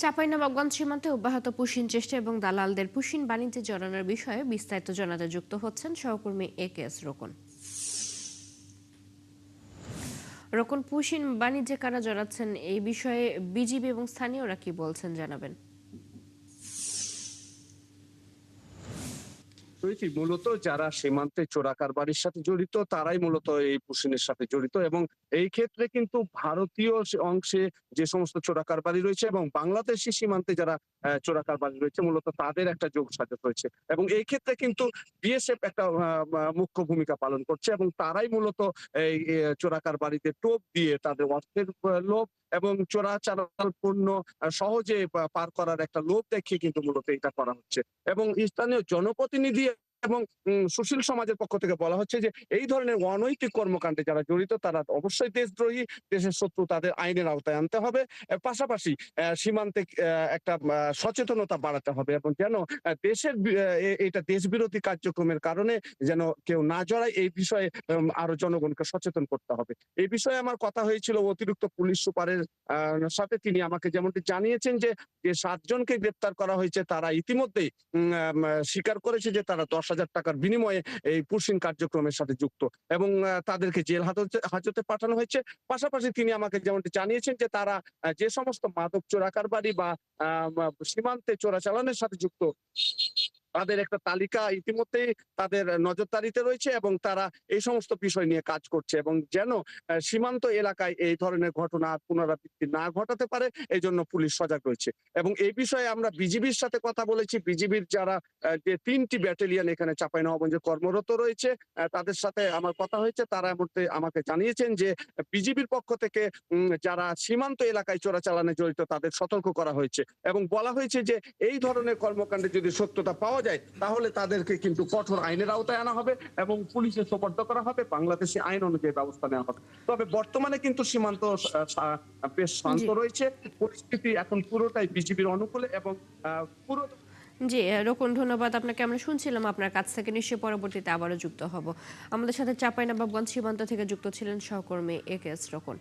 চাঁপাইনবাবগঞ্জ সীমান্তে অব্যাহত পুশিন চেষ্টা এবং দালালদের পুশিন বাণিজ্যে জড়ানোর বিষয়ে বিস্তারিত জানাতে যুক্ত হচ্ছেন সহকর্মী একেএস রোকন। রোকন, পুশিন বাণিজ্যে কারা জড়াচ্ছেন এই বিষয়ে বিজিবি এবং স্থানীয়রা কি বলছেন জানাবেন। মূলত যারা সীমান্তে চোরাকারবারির সাথে জড়িত তারাই মূলত এই পুশিনের সাথে জড়িত এবং এই ক্ষেত্রে কিন্তু ভারতীয় অংশে যে সমস্ত চোরাকারবারি রয়েছে এবং বাংলাদেশি সীমান্তে যারা চোরাকারবারি রয়েছে মূলত তাদের একটা যোগসাজশ রয়েছে এবং এই ক্ষেত্রে কিন্তু বিএসএফ একটা মুখ্য ভূমিকা পালন করছে এবং তারাই মূলত এই চোরাকারবারিতে টোপ দিয়ে তাদের অর্থের লোভ এবং চোরাচালান পণ্য সহজে পার করার একটা লোভ দেখিয়ে কিন্তু মূলত এটা করা হচ্ছে এবং স্থানীয় জনপ্রতিনিধি এবং সুশীল সমাজের পক্ষ থেকে বলা হচ্ছে যে এই ধরনের অনৈতিক কর্মকাণ্ডে যারা জড়িত তারা অবশ্যই দেশদ্রোহী, দেশের শত্রু, তাদের আইনের আওতায় আনতে হবে। পাশাপাশি সীমান্তে একটা সচেতনতা বাড়াতে হবে এবং যেন দেশের এটা দেশ বিরোধী কার্যক্রমের কারণে যেন কেউ না জড়ায় এই বিষয়ে আরো জনগণকে সচেতন করতে হবে। এই বিষয়ে আমার কথা হয়েছিল অতিরিক্ত পুলিশ সুপারের সাথে। তিনি আমাকে যেমনটি জানিয়েছেন যে ৭ জনকে গ্রেপ্তার করা হয়েছে, তারা ইতিমধ্যেই স্বীকার করেছে যে তারা ১০,০০০ টাকার বিনিময়ে এই পুশিন কার্যক্রমের সাথে যুক্ত এবং তাদেরকে জেল হাজতে পাঠানো হয়েছে। পাশাপাশি তিনি আমাকে যেমনটি জানিয়েছেন যে তারা যে সমস্ত মাদক চোরাকারবারি বা সীমান্তে চোরাচালানের সাথে যুক্ত তাদের একটা তালিকা ইতিমধ্যেই তাদের নজরদারিতে রয়েছে এবং তারা এই সমস্ত বিষয় নিয়ে কাজ করছে এবং যেন সীমান্ত এলাকায় এই ধরনের ঘটনা পুনরাবৃত্তি না ঘটাতে পারে এই জন্য পুলিশ সজাগ রয়েছে এবং এই বিষয়ে আমরা বিজিবির সাথে কথা বলেছি। বিজিবির যারা যে ৩টি ব্যাটালিয়ন এখানে চাঁপাইনবাবগঞ্জে কর্মরত রয়েছে তাদের সাথে আমার কথা হয়েছে। তারা আমাকে জানিয়েছেন যে বিজিবির পক্ষ থেকে যারা সীমান্ত এলাকায় চোরাচালানে জড়িত তাদের সতর্ক করা হয়েছে এবং বলা হয়েছে যে এই ধরনের কর্মকাণ্ডে যদি সত্যতা পাওয়া যায় তাহলে তাদেরকে কিন্তু কঠোর আইনের আওতায় আনা হবে এবং পুলিশে সোপর্দ করা হবে, বাংলাদেশি আইন অনুযায়ী ব্যবস্থা নেওয়া হবে। তবে বর্তমানে কিন্তু সীমান্ত বেশ শান্ত জি রয়েছে, পরিস্থিতি এখন পুরোটাই বিজিবির অনুকূলে এবং পুরো জি রোকন, ধন্যবাদ আপনাকে। আমরা শুনছিলাম আপনার কাছ থেকে, নিশ্চয়ই পরবর্তীতে আবারও যুক্ত হব। আমাদের সাথে চাঁপাইনবাবগঞ্জ সীমান্ত থেকে যুক্ত ছিলেন সহকর্মী একেএস রোকন।